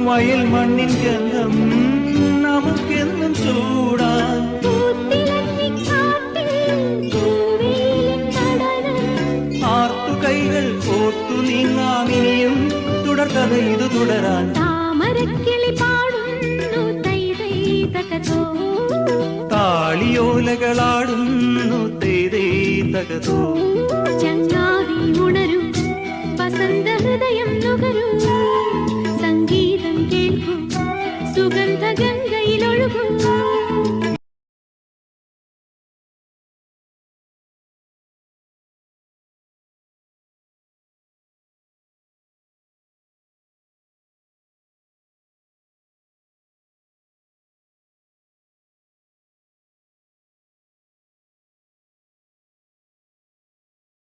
വയൽ മണ്ണിൻ ഗന്ധം നമുക്കെന്നും ചൂടാൻ ആർത്തുകൈകൾ കോർത്തു നീങ്ങാമിനിയും തുടർക്കഥ ഇത് തുടരാൻ താമരക്കിളി പാടുന്നു താളിയോലകളാടുന്നു തകതോ